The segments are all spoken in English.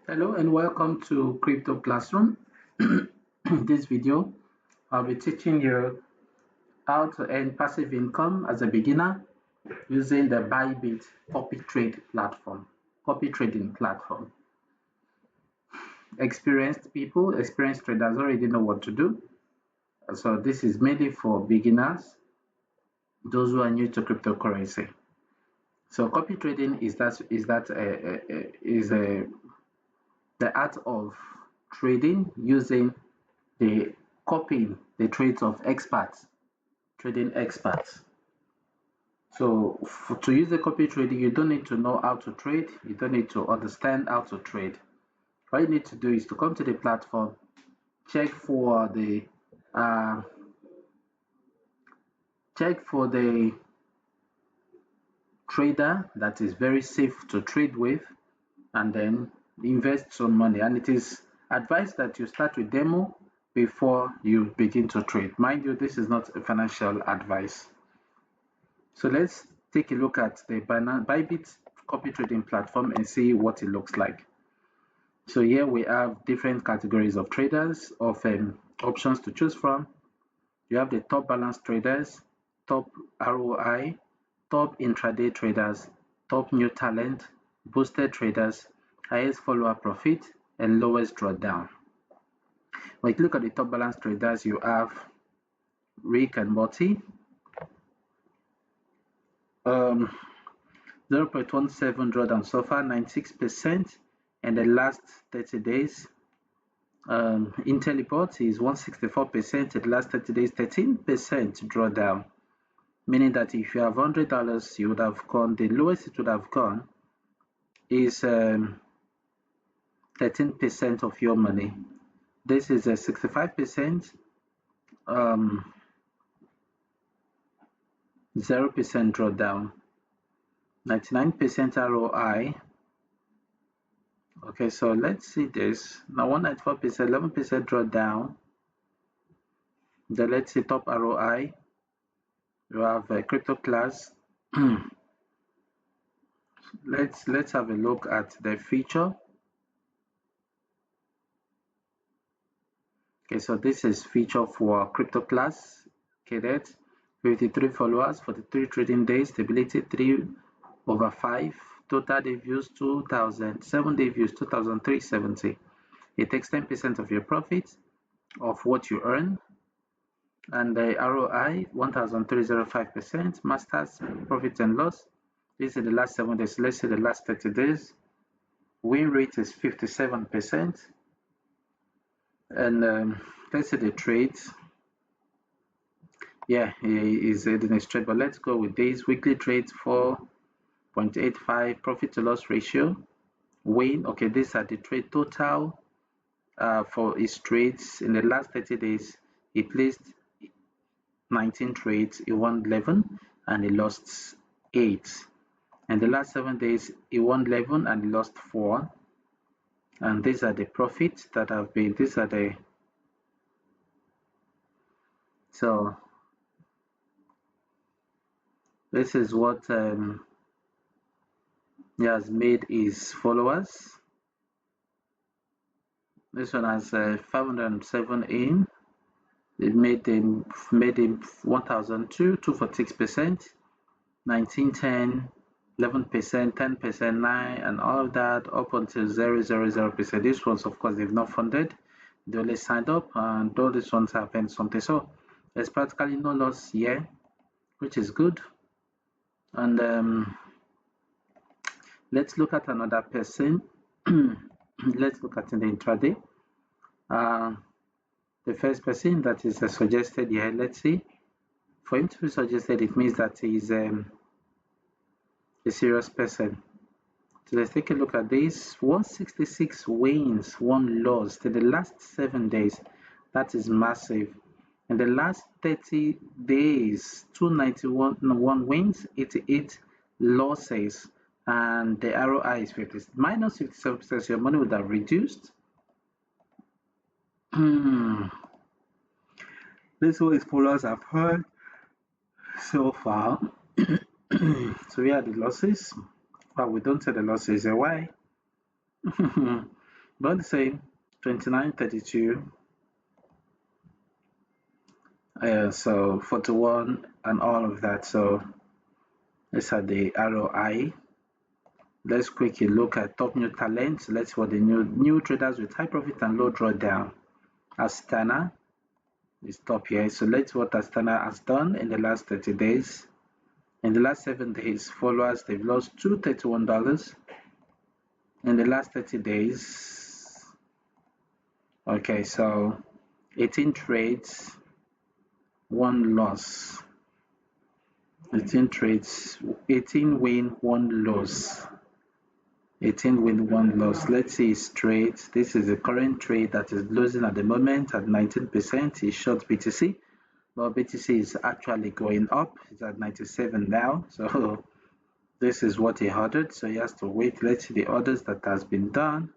Hello and welcome to Crypto Classroom. In this video, I'll be teaching you how to earn passive income as a beginner using the Bybit Copy Trading platform. Experienced people, experienced traders already know what to do. So this is mainly for beginners, those who are new to cryptocurrency. So copy trading is the art of trading using the copying the trades of trading experts. So to use the copy trading, you don't need to know how to trade. You don't need to understand how to trade. All you need to do is to come to the platform, check for the trader that is very safe to trade with, and then invest some money. And it is advised that you start with demo before you begin to trade. Mind you, this is not a financial advice. So let's take a look at the Bybit Copy Trading platform and see what it looks like. So here we have different categories of traders, of options to choose from. You have the top balance traders, top ROI, top intraday traders, top new talent, boosted traders, highest follower profit, and lowest drawdown. When you look at the top balance traders, you have Rick and Morty, 0.17 drawdown so far, 96%, and the last 30 days. Intelleport is 164%, the last 30 days, 13% drawdown, meaning that if you have $100, you would have gone, the lowest it would have gone is 13% of your money. This is a 65%, 0% drawdown, 99% ROI. Okay, so let's see this. Now 194%, 11% drawdown. Then let's see top ROI. You have a crypto class. Let's have a look at the feature. Okay, so this is feature for crypto class. Okay, that's 53 followers, 43 trading days, stability 3/5, total day views 2,000, 7-day views 2,370. It takes 10% of your profit of what you earn, and the ROI 1,305%. Masters profit and loss. This is the last 7 days. Let's say the last 30 days. Win rate is 57%. And let's say the trades. Yeah, he is in a trade, but let's go with this. Weekly trades 4.85, profit to loss ratio. Win. Okay, these are the trade total for his trades. In the last 30 days, he placed 19 trades, he won 11 and he lost 8. And the last 7 days, he won 11 and he lost 4. And these are the profits that have been, these are the, so this is what he has made his followers. This one has 507 in. It made him 1,002, 246%, 1910, 11%, 10%, 9, and all of that up until 0.000%. These ones, of course, they've not funded. They only signed up, and all these ones have earned something. So there's practically no loss here, which is good. And let's look at another person. Let's look at in the intraday. The first person that is suggested here, let's see. For him to be suggested, it means that he's a serious person. So let's take a look at this. 166 wins, 1 loss in the last 7 days. That is massive. In the last 30 days, 291 wins, 88 losses, and the ROI is 50, minus 57%. Your money would have reduced. This is what his followers have heard so far. So here are the losses, but we don't say the losses. Why? Don't say 29.32. So 41 and all of that. So let's add the ROI. Let's quickly look at top new talents. Let's see what the new traders with high profit and low drawdown. Astana is top here. So let's see what Astana has done in the last 30 days. In the last 7 days, followers, they've lost $231. In the last 30 days, okay, so 18 trades, 1 loss. 18 trades, 18 win, 1 loss. 18 win, 1 loss. Let's see his trade. This is the current trade that is losing at the moment at 19%. He short BTC, but BTC is actually going up. It's at 97 now. So this is what he ordered. So he has to wait. Let's see the orders that has been done.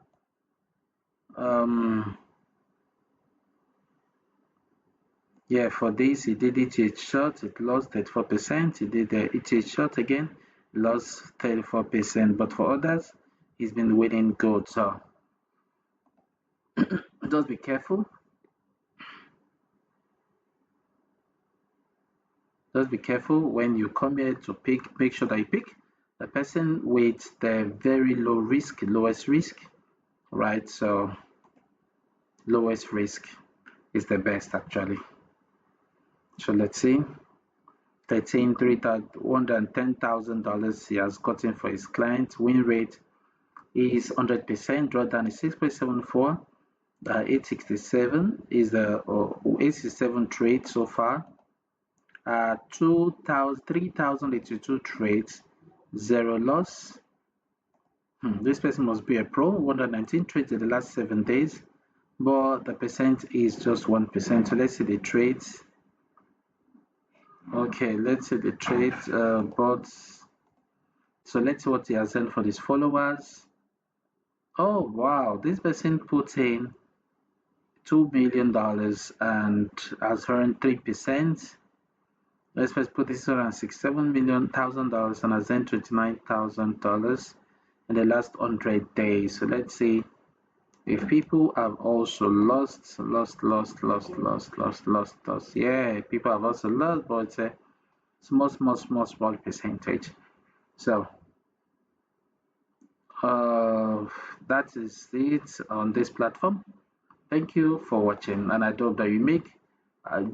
Yeah, for this he did ETH short, it lost 34%. He did the ETH short again, lost 34%. But for others, he's been winning good. So just be careful. Just be careful when you come here to pick. Make sure that you pick the person with the very low risk, lowest risk, right? So lowest risk is the best actually. So let's see. $110,000 he has gotten for his client. Win rate is 100%. Drawdown is 6.74. 867 is the 867 trade so far. 3,082 trades, 0 loss. This person must be a pro. 119 trades in the last 7 days, but the percent is just 1%. So let's see the trades. Okay, let's see the trades. Bots. So let's see what he has done for his followers. Oh wow, this person put in $2 million and has earned 3%. Let's first put this around $67,000,000 and has earned $29,000 in the last 100 days. So let's see if people have also lost. Yeah, people have also lost, but it's a small percentage. So that is it on this platform. Thank you for watching, and I hope that you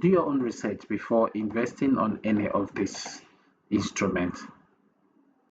do your own research before investing on any of these instruments.